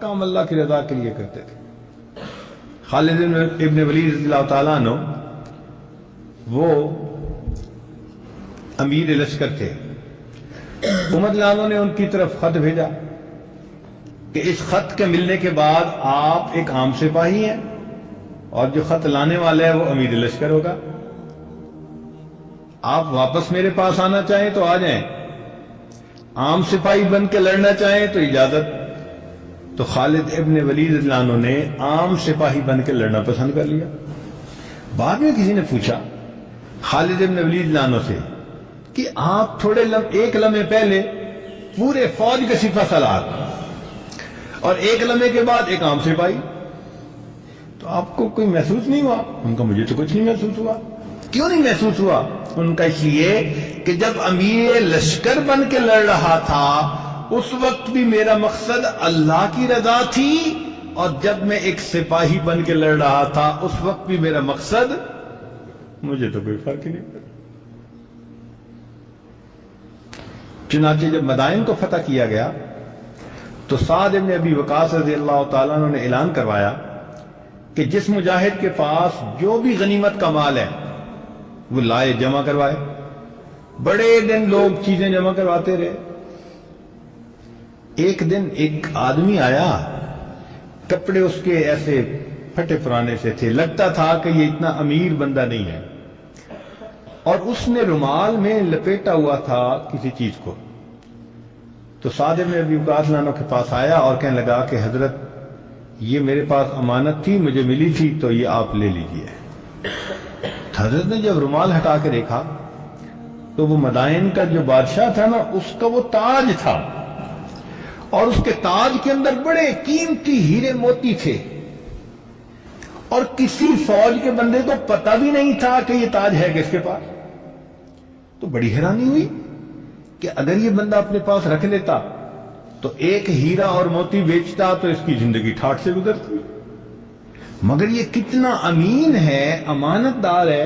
کام اللہ کی رضا کے لیے کرتے تھے۔ خالد ابن ولید رضی اللہ تعالیٰ عنہ وہ امیر لشکر تھے۔ عمر لانو نے ان کی طرف خط بھیجا کہ اس خط کے ملنے کے بعد آپ ایک عام سپاہی ہیں اور جو خط لانے والا ہے وہ امیر لشکر ہوگا، آپ واپس میرے پاس آنا چاہیں تو آ جائیں، عام سپاہی بن کے لڑنا چاہیں تو اجازت۔ تو خالد ابن ولید رضی اللہ عنہ نے عام سپاہی بن کے لڑنا پسند کر لیا۔ بعد میں کسی نے پوچھا خالد ابن ولید رضی اللہ عنہ سے کہ آپ ایک لمحے پہلے پورے فوج کا سپہ سالار اور ایک لمحے کے بعد ایک عام سپاہی، تو آپ کو کوئی محسوس نہیں ہوا؟ ان کا مجھے تو کچھ نہیں محسوس ہوا۔ کیوں نہیں محسوس ہوا؟ ان کا اس لیے کہ جب امیر لشکر بن کے لڑ رہا تھا اس وقت بھی میرا مقصد اللہ کی رضا تھی، اور جب میں ایک سپاہی بن کے لڑ رہا تھا اس وقت بھی میرا مقصد، مجھے تو کوئی فرق ہی نہیں پڑا۔ چنانچہ جب مدائن کو فتح کیا گیا تو سعد بن ابی وقاص رضی اللہ تعالیٰ عنہ نے اعلان کروایا کہ جس مجاہد کے پاس جو بھی غنیمت کا مال ہے وہ لائے، جمع کروائے۔ بڑے دن لوگ چیزیں جمع کرواتے رہے۔ ایک دن ایک آدمی آیا، کپڑے اس کے ایسے پھٹے پرانے سے تھے، لگتا تھا کہ یہ اتنا امیر بندہ نہیں ہے، اور اس نے رومال میں لپیٹا ہوا تھا کسی چیز کو۔ تو سعد بن ابی وقاص عنہ کے پاس آیا اور کہنے لگا کہ حضرت یہ میرے پاس امانت تھی، مجھے ملی تھی، تو یہ آپ لے لیجئے۔ حضرت نے جب رومال ہٹا کے دیکھا تو وہ مدائن کا جو بادشاہ تھا نا، اس کا وہ تاج تھا، اور اس کے تاج کے اندر بڑے قیمتی ہیرے موتی تھے، اور کسی فوج کے بندے کو پتہ بھی نہیں تھا کہ یہ تاج ہے کس کے پاس۔ تو بڑی حیرانی ہوئی کہ اگر یہ بندہ اپنے پاس رکھ لیتا تو ایک ہیرا اور موتی بیچتا تو اس کی زندگی ٹھاٹھ سے گزرتی، مگر یہ کتنا امین ہے، امانت دار ہے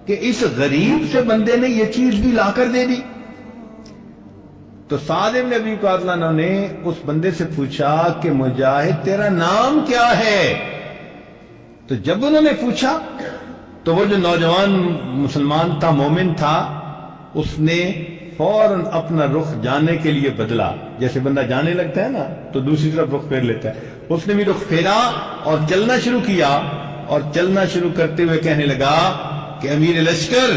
کہ اس غریب سے بندے نے یہ چیز بھی لا کر دے دی۔ تو سعد بن ابی وقاص عنہ نے اس بندے سے پوچھا کہ مجاہد تیرا نام کیا ہے؟ تو جب انہوں نے پوچھا تو وہ جو نوجوان مسلمان تھا، مومن تھا، اس نے فوراً اپنا رخ جانے کے لیے بدلا۔ جیسے بندہ جانے لگتا ہے نا تو دوسری طرف رخ پھیر لیتا ہے، اس نے بھی رخ پھیرا اور چلنا شروع کیا، اور چلنا شروع کرتے ہوئے کہنے لگا کہ امیر لشکر،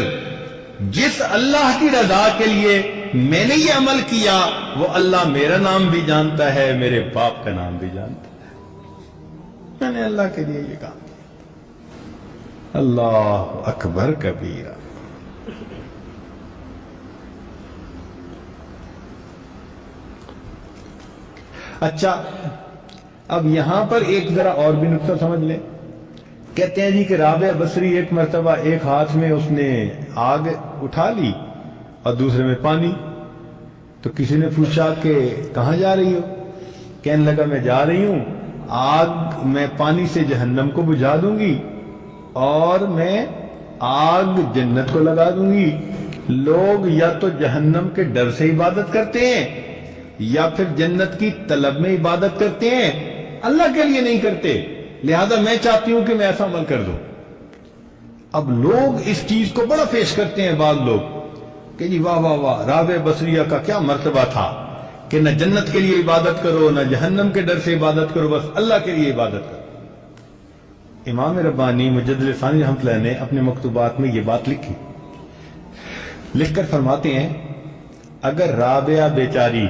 جس اللہ کی رضا کے لیے میں نے یہ عمل کیا وہ اللہ میرا نام بھی جانتا ہے، میرے باپ کا نام بھی جانتا ہے، میں نے اللہ کے لیے یہ کام کیا۔ اللہ اکبر کبیرہ۔ اچھا، اب یہاں پر ایک ذرا اور بھی نقطہ سمجھ لیں۔ کہتے ہیں جی کہ رابعہ بصری ایک مرتبہ ایک ہاتھ میں اس نے آگ اٹھا لی اور دوسرے میں پانی، تو کسی نے پوچھا کہ کہاں جا رہی ہو؟ کہنے لگا میں جا رہی ہوں، آگ میں پانی سے جہنم کو بجھا دوں گی اور میں آگ جنت کو لگا دوں گی۔ لوگ یا تو جہنم کے ڈر سے عبادت کرتے ہیں یا پھر جنت کی طلب میں عبادت کرتے ہیں، اللہ کے لیے نہیں کرتے، لہذا میں چاہتی ہوں کہ میں ایسا عمل کر دوں۔ اب لوگ اس چیز کو بڑا پیش کرتے ہیں، بعض لوگ کہ جی واہ واہ واہ، رابعہ بصریہ کا کیا مرتبہ تھا کہ نہ جنت کے لیے عبادت کرو نہ جہنم کے ڈر سے عبادت کرو، بس اللہ کے لیے عبادت کرو۔ امام ربانی مجدد ثانی رحمۃ اللہ نے اپنے مکتوبات میں یہ بات لکھی، لکھ کر فرماتے ہیں اگر رابعہ بیچاری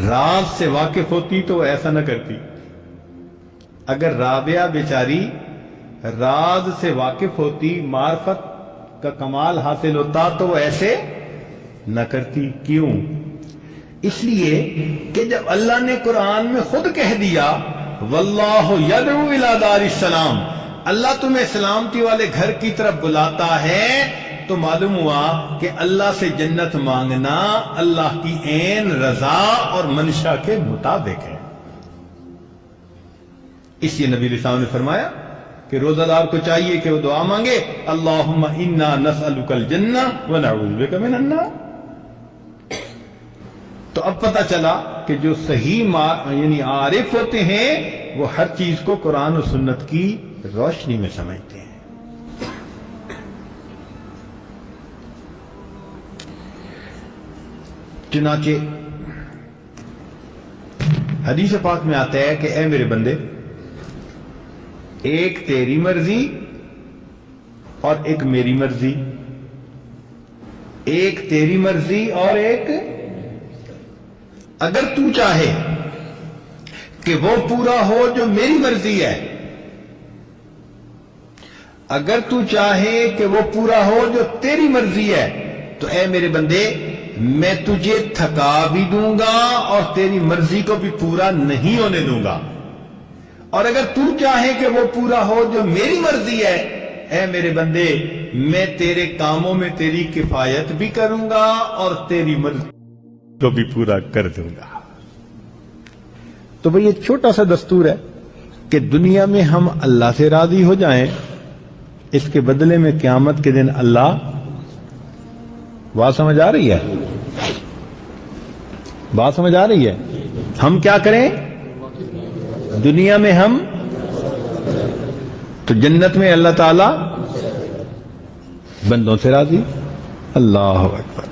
راز سے واقف ہوتی تو وہ ایسا نہ کرتی، اگر رابعہ بیچاری راز سے واقف ہوتی، معرفت کا کمال حاصل ہوتا تو وہ ایسے نہ کرتی۔ کیوں؟ اس لیے کہ جب اللہ نے قرآن میں خود کہہ دیا واللہ یدعو الی دار السلام، اللہ تمہیں سلامتی والے گھر کی طرف بلاتا ہے، تو معلوم ہوا کہ اللہ سے جنت مانگنا اللہ کی عین رضا اور منشا کے مطابق ہے۔ اس لیے نبی علیہ السلام نے فرمایا کہ روزہ دار کو چاہیے کہ وہ دعا مانگے اللہم انا نسألک الجنہ ونعوذ بک من النار۔ تو اب پتہ چلا کہ جو صحیح یعنی عارف ہوتے ہیں وہ ہر چیز کو قرآن و سنت کی روشنی میں سمجھتے ہیں۔ چنانچہ حدیث پاک میں آتا ہے کہ اے میرے بندے، ایک تیری مرضی اور ایک میری مرضی، ایک تیری مرضی اور ایک، اگر تو چاہے کہ وہ پورا ہو جو میری مرضی ہے، اگر تو چاہے کہ وہ پورا ہو جو تیری مرضی ہے، تو اے میرے بندے میں تجھے تھکا بھی دوں گا اور تیری مرضی کو بھی پورا نہیں ہونے دوں گا، اور اگر تو چاہے کہ وہ پورا ہو جو میری مرضی ہے، اے میرے بندے میں تیرے کاموں میں تیری کفایت بھی کروں گا اور تیری مرضی کو بھی پورا کر دوں گا۔ تو بھئی یہ چھوٹا سا دستور ہے کہ دنیا میں ہم اللہ سے راضی ہو جائیں، اس کے بدلے میں قیامت کے دن اللہ، بات سمجھ آ رہی ہے؟ بات سمجھ آ رہی ہے؟ ہم کیا کریں دنیا میں؟ ہم تو جنت میں اللہ تعالی بندوں سے راضی۔ اللہ اکبر۔